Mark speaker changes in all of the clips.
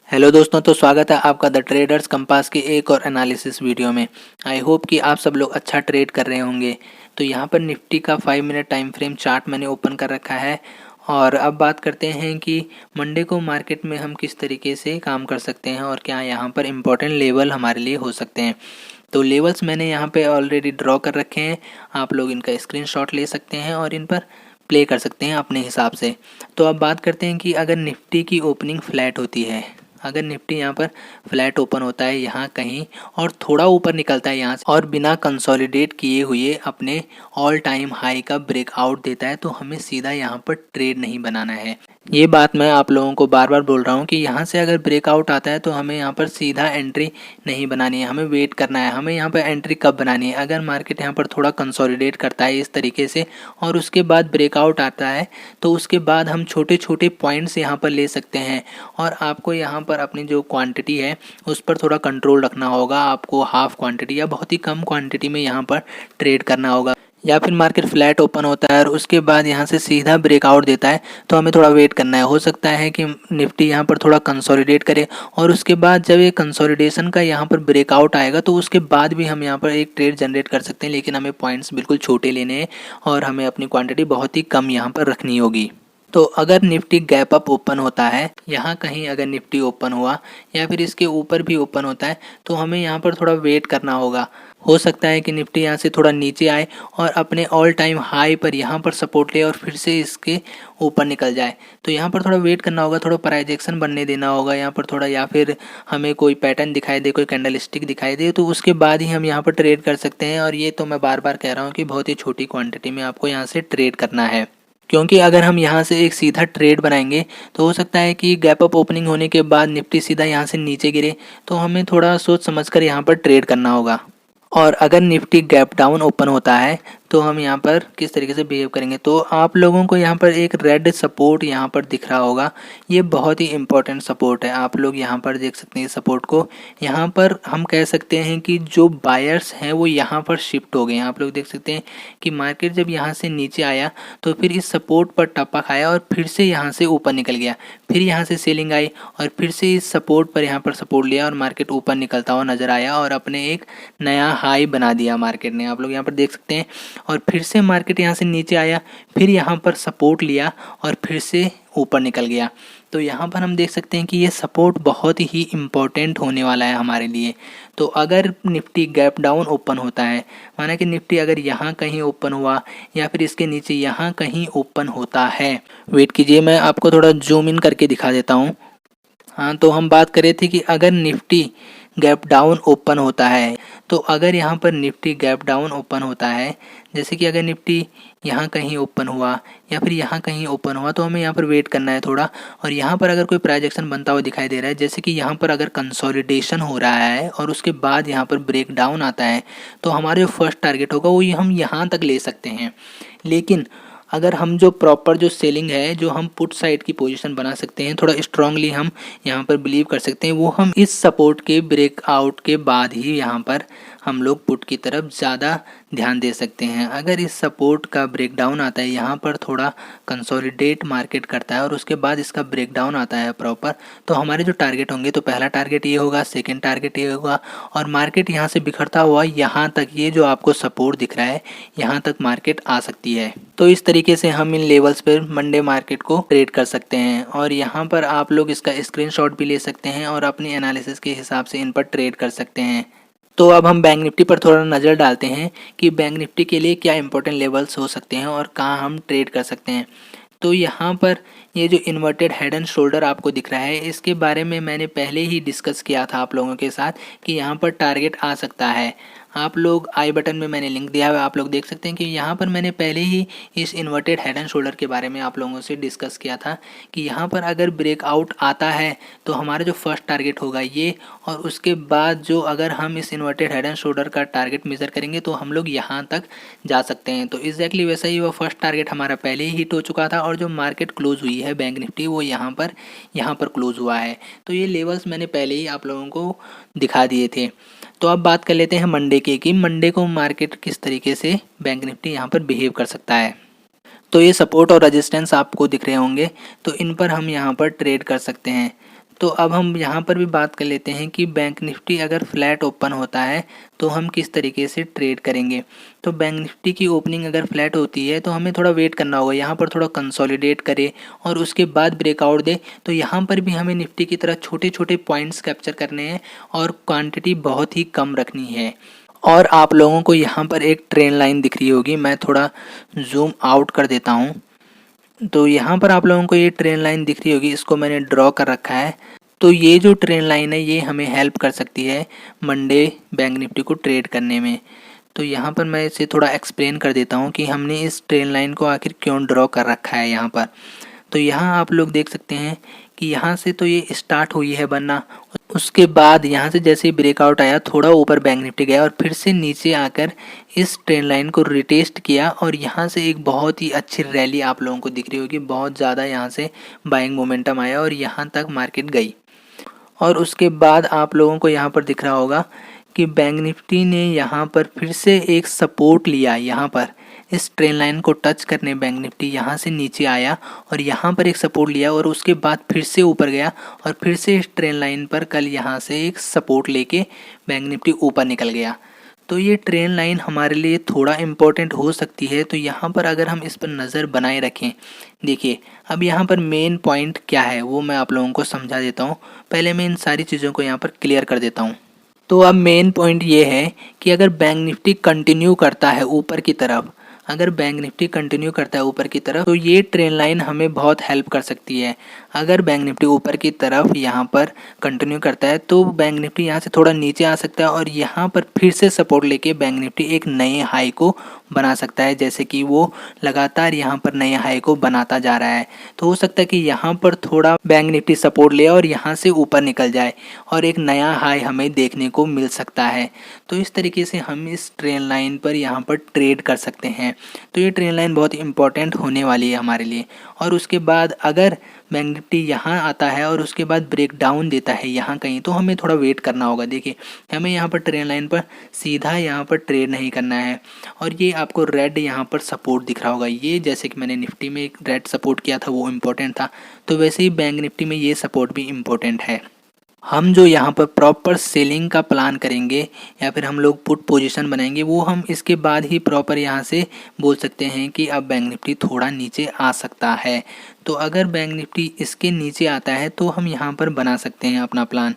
Speaker 1: Hello दोस्तों, तो स्वागत है आपका द ट्रेडर्स कंपास के एक और एनालिसिस वीडियो में। आई होप कि आप सब लोग अच्छा ट्रेड कर रहे होंगे। तो यहाँ पर निफ्टी का 5 मिनट टाइम फ्रेम चार्ट मैंने ओपन कर रखा है और अब बात करते हैं कि मंडे को मार्केट में हम किस तरीके से काम कर सकते हैं और क्या यहाँ पर इम्पोर्टेंट लेवल हमारे लिए हो सकते हैं। तो लेवल्स मैंने यहाँ पे ऑलरेडी ड्रॉ कर रखे हैं, आप लोग इनका स्क्रीनशॉट ले सकते हैं और इन पर प्ले कर सकते हैं अपने हिसाब से। तो अब बात करते हैं कि अगर निफ्टी की ओपनिंग फ्लैट होती है, अगर निफ्टी यहाँ पर फ्लैट ओपन होता है यहाँ कहीं और थोड़ा ऊपर निकलता है यहाँ से और बिना कंसोलिडेट किए हुए अपने ऑल टाइम हाई का ब्रेकआउट देता है, तो हमें सीधा यहाँ पर ट्रेड नहीं बनाना है। ये बात मैं आप लोगों को बार बार बोल रहा हूँ कि यहाँ से अगर ब्रेकआउट आता है तो हमें यहाँ पर सीधा एंट्री नहीं बनानी है, हमें वेट करना है। हमें यहाँ पर एंट्री कब बनानी है? अगर मार्केट यहाँ पर थोड़ा कंसोलिडेट करता है इस तरीके से और उसके बाद ब्रेकआउट आता है, तो उसके बाद हम छोटे छोटे पॉइंट्स यहाँ पर ले सकते हैं। और आपको यहाँ पर अपनी जो क्वांटिटी है उस पर थोड़ा कंट्रोल रखना होगा। आपको हाफ क्वांटिटी या बहुत ही कम क्वांटिटी में यहाँ पर ट्रेड करना होगा। या फिर मार्केट फ्लैट ओपन होता है और उसके बाद यहाँ से सीधा ब्रेकआउट देता है, तो हमें थोड़ा वेट करना है। हो सकता है कि निफ्टी यहाँ पर थोड़ा कंसोलिडेट करे और उसके बाद जब ये कंसोलिडेशन का यहाँ पर ब्रेकआउट आएगा तो उसके बाद भी हम यहाँ पर एक ट्रेड जनरेट कर सकते हैं, लेकिन हमें पॉइंट्स बिल्कुल छोटे लेने हैं और हमें अपनी क्वांटिटी बहुत ही कम यहाँ पर रखनी होगी। तो अगर निफ्टी गैप अप ओपन होता है, यहाँ कहीं अगर निफ्टी ओपन हुआ या फिर इसके ऊपर भी ओपन होता है, तो हमें यहाँ पर थोड़ा वेट करना होगा। हो सकता है कि निफ्टी यहाँ से थोड़ा नीचे आए और अपने ऑल टाइम हाई पर यहाँ पर सपोर्ट ले और फिर से इसके ऊपर निकल जाए, तो यहाँ पर थोड़ा वेट करना होगा, थोड़ा प्राइस एक्शन बनने देना होगा यहाँ पर थोड़ा, या फिर हमें कोई पैटर्न दिखाई दे, कोई कैंडल स्टिक दिखाई दे, तो उसके बाद ही हम यहाँ पर ट्रेड कर सकते हैं। और ये तो मैं बार बार कह रहा हूँ कि बहुत ही छोटी क्वांटिटी में आपको यहाँ से ट्रेड करना है, क्योंकि अगर हम यहाँ से एक सीधा ट्रेड बनाएंगे तो हो सकता है कि गैप अप ओपनिंग होने के बाद निफ्टी सीधा यहाँ से नीचे गिरे, तो हमें थोड़ा सोच समझकर यहाँ पर ट्रेड करना होगा। और अगर निफ्टी गैप डाउन ओपन होता है तो हम यहाँ पर किस तरीके से बिहेव करेंगे। तो आप लोगों को यहाँ पर एक रेड सपोर्ट यहाँ पर दिख रहा होगा, ये बहुत ही इंपॉर्टेंट सपोर्ट है। आप लोग यहाँ पर देख सकते हैं सपोर्ट को। यहाँ पर हम कह सकते हैं कि जो बायर्स हैं वो यहाँ पर शिफ्ट हो गए हैं। आप लोग देख सकते हैं कि मार्केट जब यहाँ से नीचे आया तो फिर इस सपोर्ट पर टप्पा खाया और फिर से यहाँ से ऊपर निकल गया, फिर यहाँ से सेलिंग आई और फिर से इस सपोर्ट पर यहाँ पर सपोर्ट लिया और मार्केट ऊपर निकलता हुआ नजर आया और अपने एक नया हाई बना दिया मार्केट ने। आप लोग यहाँ पर देख सकते हैं। और फिर से मार्केट यहाँ से नीचे आया, फिर यहाँ पर सपोर्ट लिया और फिर से ऊपर निकल गया। तो यहाँ पर हम देख सकते हैं कि ये सपोर्ट बहुत ही इम्पोर्टेंट होने वाला है हमारे लिए। तो अगर निफ्टी गैप डाउन ओपन होता है, माना कि निफ्टी अगर यहाँ कहीं ओपन हुआ या फिर इसके नीचे यहाँ कहीं ओपन होता है, वेट कीजिए मैं आपको थोड़ा जूम इन करके दिखा देता हूँ। हाँ, तो हम बात कर रहे थे कि अगर निफ्टी गैप डाउन ओपन होता है, तो अगर यहाँ पर निफ्टी गैप डाउन ओपन होता है, जैसे कि अगर निफ्टी यहाँ कहीं ओपन हुआ या फिर यहाँ कहीं ओपन हुआ, तो हमें यहाँ पर वेट करना है थोड़ा। और यहाँ पर अगर कोई प्राइस एक्शन बनता हुआ दिखाई दे रहा है, जैसे कि यहाँ पर अगर कंसोलिडेशन हो रहा है और उसके बाद यहाँ पर ब्रेक डाउन आता है, तो हमारे जो फर्स्ट टारगेट होगा वो हम यहाँ तक ले सकते हैं। लेकिन अगर हम जो प्रॉपर जो सेलिंग है, जो हम पुट साइड की पोजीशन बना सकते हैं, थोड़ा स्ट्रांगली हम यहाँ पर बिलीव कर सकते हैं, वो हम इस सपोर्ट के ब्रेकआउट के बाद ही यहाँ पर हम लोग पुट की तरफ ज़्यादा ध्यान दे सकते हैं। अगर इस सपोर्ट का ब्रेकडाउन आता है, यहाँ पर थोड़ा कंसोलिडेट मार्केट करता है और उसके बाद इसका ब्रेकडाउन आता है प्रॉपर, तो हमारे जो टारगेट होंगे, तो पहला टारगेट ये होगा, सेकंड टारगेट ये होगा और मार्केट यहाँ से बिखरता हुआ यहाँ तक, ये जो आपको सपोर्ट दिख रहा है, यहाँ तक मार्केट आ सकती है। तो इस तरीके से हम इन लेवल्स पर मंडे मार्केट को ट्रेड कर सकते हैं और यहाँ पर आप लोग इसका स्क्रीनशॉट भी ले सकते हैं और अपनी एनालिसिस के हिसाब से इन पर ट्रेड कर सकते हैं। तो अब हम बैंक निफ्टी पर थोड़ा नज़र डालते हैं कि बैंक निफ्टी के लिए क्या इंपॉर्टेंट लेवल्स हो सकते हैं और कहाँ हम ट्रेड कर सकते हैं। तो यहाँ पर ये जो इन्वर्टेड हेड एंड शोल्डर आपको दिख रहा है, इसके बारे में मैंने पहले ही डिस्कस किया था आप लोगों के साथ कि यहाँ पर टारगेट आ सकता है। आप लोग आई बटन में मैंने लिंक दिया हुआ है, आप लोग देख सकते हैं कि यहाँ पर मैंने पहले ही इस इन्वर्टेड हेड एंड शोल्डर के बारे में आप लोगों से डिस्कस किया था कि यहाँ पर अगर ब्रेकआउट आता है तो हमारा जो फर्स्ट टारगेट होगा ये, और उसके बाद जो अगर हम इस इन्वर्टेड हेड एंड शोल्डर का टारगेट मेजर करेंगे तो हम लोग यहाँ तक जा सकते हैं। तो एग्जैक्टली वैसा ही वो फर्स्ट टारगेट हमारा पहले ही हिट हो चुका था और जो मार्केट क्लोज हुई है बैंक निफ्टी, वो यहाँ पर क्लोज हुआ है। तो ये लेवल्स मैंने पहले ही आप लोगों को दिखा दिए थे। तो अब बात कर लेते हैं मंडे के कि मंडे को मार्केट किस तरीके से बैंक निफ्टी यहाँ पर बिहेव कर सकता है। तो ये सपोर्ट और रेजिस्टेंस आपको दिख रहे होंगे, तो इन पर हम यहाँ पर ट्रेड कर सकते हैं। तो अब हम यहाँ पर भी बात कर लेते हैं कि बैंक निफ्टी अगर फ्लैट ओपन होता है तो हम किस तरीके से ट्रेड करेंगे। तो बैंक निफ्टी की ओपनिंग अगर फ्लैट होती है तो हमें थोड़ा वेट करना होगा, यहाँ पर थोड़ा कंसोलिडेट करे और उसके बाद ब्रेकआउट दे। तो यहाँ पर भी हमें निफ्टी की तरह छोटे छोटे पॉइंट्स कैप्चर करने हैं और क्वांटिटी बहुत ही कम रखनी है। और आप लोगों को यहाँ पर एक ट्रेन लाइन दिख रही होगी, मैं थोड़ा जूम आउट कर देता हूँ। तो यहाँ पर आप लोगों को ये ट्रेन लाइन दिख रही होगी, इसको मैंने ड्रॉ कर रखा है। तो ये जो ट्रेन लाइन है ये हमें हेल्प कर सकती है मंडे बैंक निफ्टी को ट्रेड करने में। तो यहाँ पर मैं इसे थोड़ा एक्सप्लेन कर देता हूँ कि हमने इस ट्रेन लाइन को आखिर क्यों ड्रॉ कर रखा है यहाँ पर। तो यहाँ आप लोग देख सकते हैं कि यहाँ से तो ये स्टार्ट हुई है बनना, उसके बाद यहाँ से जैसे ही ब्रेकआउट आया थोड़ा ऊपर बैंक निफ्टी गया और फिर से नीचे आकर इस ट्रेंड लाइन को रिटेस्ट किया और यहाँ से एक बहुत ही अच्छी रैली आप लोगों को दिख रही होगी, बहुत ज़्यादा यहाँ से बाइंग मोमेंटम आया और यहाँ तक मार्केट गई। और उसके बाद आप लोगों को यहाँ पर दिख रहा होगा कि बैंक निफ्टी ने यहाँ पर फिर से एक सपोर्ट लिया, यहाँ पर इस ट्रेन लाइन को टच करने बैंक निफ्टी यहाँ से नीचे आया और यहाँ पर एक सपोर्ट लिया और उसके बाद फिर से ऊपर गया और फिर से इस ट्रेन लाइन पर कल यहाँ से एक सपोर्ट लेके बैंक निफ्टी ऊपर निकल गया। तो ये ट्रेन लाइन हमारे लिए थोड़ा इम्पोर्टेंट हो सकती है। तो यहाँ पर अगर हम इस पर नज़र बनाए रखें, देखिए अब यहाँ पर मेन पॉइंट क्या है वो मैं आप लोगों को समझा देता हूँ। पहले मैं इन सारी चीज़ों को यहाँ पर क्लियर कर देता हूँ। तो अब मेन पॉइंट ये है कि अगर बैंक निफ्टी कंटिन्यू करता है ऊपर की तरफ, अगर बैंक निफ्टी कंटिन्यू करता है ऊपर की तरफ तो ये ट्रेन लाइन हमें बहुत हेल्प कर सकती है। अगर बैंक निफ्टी ऊपर की तरफ यहाँ पर कंटिन्यू करता है तो बैंक निफ्टी यहाँ से थोड़ा नीचे आ सकता है और यहाँ पर फिर से सपोर्ट लेके बैंक निफ्टी एक नए हाई को बना सकता है, जैसे कि वो लगातार यहाँ पर नए हाई को बनाता जा रहा है। तो हो सकता है कि यहाँ पर थोड़ा बैंक निफ्टी सपोर्ट ले और यहाँ से ऊपर निकल जाए और एक नया हाई हमें देखने को मिल सकता है। तो इस तरीके से हम इस ट्रेन लाइन पर यहाँ पर ट्रेड कर सकते हैं। तो ये ट्रेन लाइन बहुत इंपॉर्टेंट होने वाली है हमारे लिए। और उसके बाद अगर बैंक निफ्टी यहाँ आता है और उसके बाद ब्रेक डाउन देता है यहाँ कहीं, तो हमें थोड़ा वेट करना होगा। देखिए हमें यहाँ पर ट्रेन लाइन पर सीधा यहाँ पर ट्रेड नहीं करना है। और ये आपको रेड यहाँ पर सपोर्ट दिख रहा होगा, ये जैसे कि मैंने निफ्टी में एक रेड सपोर्ट किया था वो इम्पोर्टेंट था, तो वैसे ही बैंक निफ्टी में ये सपोर्ट भी इम्पोर्टेंट है। हम जो यहाँ पर प्रॉपर सेलिंग का प्लान करेंगे या फिर हम लोग पुट पोजीशन बनाएंगे वो हम इसके बाद ही प्रॉपर यहाँ से बोल सकते हैं कि अब बैंक निफ्टी थोड़ा नीचे आ सकता है। तो अगर बैंक निफ्टी इसके नीचे आता है तो हम यहाँ पर बना सकते हैं अपना प्लान।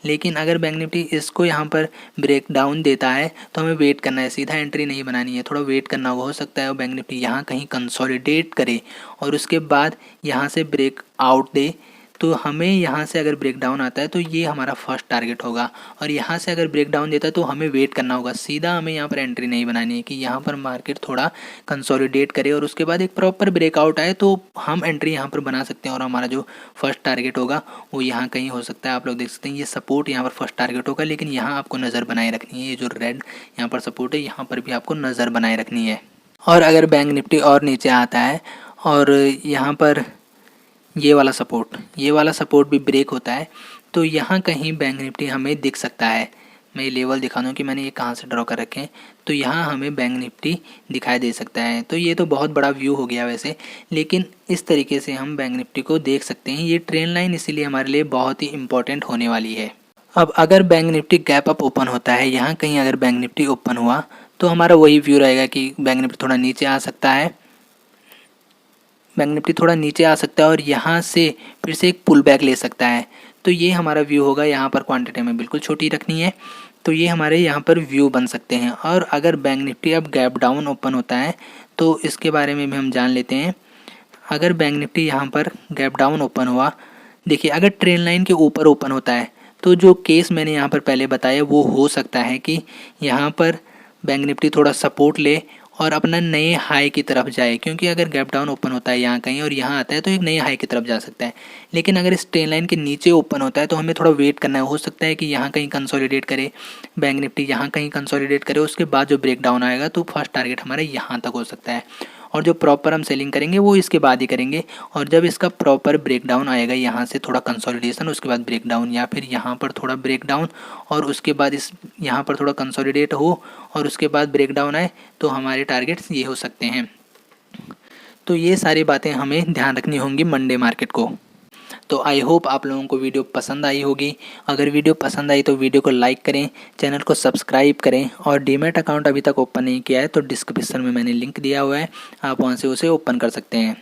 Speaker 1: लेकिन अगर बैंक निफ्टी इसको यहाँ पर ब्रेक डाउन देता है तो हमें वेट करना है, सीधा एंट्री नहीं बनानी है, थोड़ा वेट करना होगा। हो सकता है वो बैंक निफ्टी यहाँ कहीं कंसोलिडेट करे और उसके बाद यहाँ से ब्रेक आउट दे। तो हमें यहाँ से अगर ब्रेक डाउन आता है तो ये हमारा फर्स्ट टारगेट होगा और यहाँ से अगर ब्रेक डाउन देता है तो हमें वेट करना होगा, सीधा हमें यहाँ पर एंट्री नहीं बनानी है कि यहाँ पर मार्केट थोड़ा कंसोलिडेट करे और उसके बाद एक प्रॉपर ब्रेकआउट आए तो हम एंट्री यहाँ पर बना सकते हैं। और हमारा जो फर्स्ट टारगेट होगा वो यहाँ कहीं हो सकता है, आप लोग देख सकते हैं ये सपोर्ट यहाँ पर फर्स्ट टारगेट होगा। लेकिन यहाँ आपको नज़र बनाए रखनी है, ये जो रेड यहाँ पर सपोर्ट है यहाँ पर भी आपको नज़र बनाए रखनी है। और अगर बैंक निफ्टी और नीचे आता है और यहाँ पर ये वाला सपोर्ट भी ब्रेक होता है तो यहाँ कहीं बैंक निफ्टी हमें दिख सकता है। मैं ये लेवल दिखा दूँ कि मैंने ये कहाँ से ड्रॉ कर रखे हैं, तो यहाँ हमें बैंक निफ्टी दिखाई दे सकता है। तो ये तो बहुत बड़ा व्यू हो गया वैसे, लेकिन इस तरीके से हम बैंक निफ्टी को देख सकते हैं। ये ट्रेन लाइन इसीलिए हमारे लिए बहुत ही इंपॉर्टेंट होने वाली है। अब अगर bank Nifty gap up open होता है, यहाँ कहीं अगर बैंक निफ्टी ओपन हुआ तो हमारा वही व्यू रहेगा कि बैंक निफ्टी थोड़ा नीचे आ सकता है, बैंक निफ्टी थोड़ा नीचे आ सकता है और यहाँ से फिर से एक पुल बैक ले सकता है। तो ये हमारा व्यू होगा। यहाँ पर क्वांटिटी में बिल्कुल छोटी रखनी है, तो ये हमारे यहाँ पर व्यू बन सकते हैं। और अगर बैंक निफ्टी अब गैप डाउन ओपन होता है तो इसके बारे में भी हम जान लेते हैं। अगर बैंक निफ्टी यहाँ पर गैप डाउन ओपन हुआ, देखिए अगर ट्रेन लाइन के ऊपर ओपन होता है तो जो केस मैंने यहाँ पर पहले बताया वो हो सकता है कि यहाँ पर बैंक निफ्टी थोड़ा सपोर्ट ले और अपना नए हाई की तरफ जाए, क्योंकि अगर गैप डाउन ओपन होता है यहाँ कहीं और यहाँ आता है तो एक नए हाई की तरफ जा सकता है। लेकिन अगर इस ट्रेन लाइन के नीचे ओपन होता है तो हमें थोड़ा वेट करना है। हो सकता है कि यहाँ कहीं कंसोलिडेट करे बैंक निफ्टी, यहाँ कहीं कंसोलिडेट करे, उसके बाद जो ब्रेक डाउन आएगा तो फर्स्ट टारगेट हमारा यहाँ तक हो सकता है। और जो प्रॉपर हम सेलिंग करेंगे वो इसके बाद ही करेंगे। और जब इसका प्रॉपर ब्रेक डाउन आएगा, यहाँ से थोड़ा कंसोलिडेशन, उसके बाद ब्रेक डाउन, या फिर यहाँ पर थोड़ा ब्रेक डाउन और उसके बाद इस यहाँ पर थोड़ा कंसोलिडेट हो और उसके बाद ब्रेक डाउन आए, तो हमारे टारगेट्स ये हो सकते हैं। तो ये सारी बातें हमें ध्यान रखनी होंगी मंडे मार्केट को। तो आई होप आप लोगों को वीडियो पसंद आई होगी। अगर वीडियो पसंद आई तो वीडियो को लाइक करें, चैनल को सब्सक्राइब करें और डीमैट अकाउंट अभी तक ओपन नहीं किया है तो डिस्क्रिप्शन में मैंने लिंक दिया हुआ है, आप वहाँ से उसे ओपन कर सकते हैं।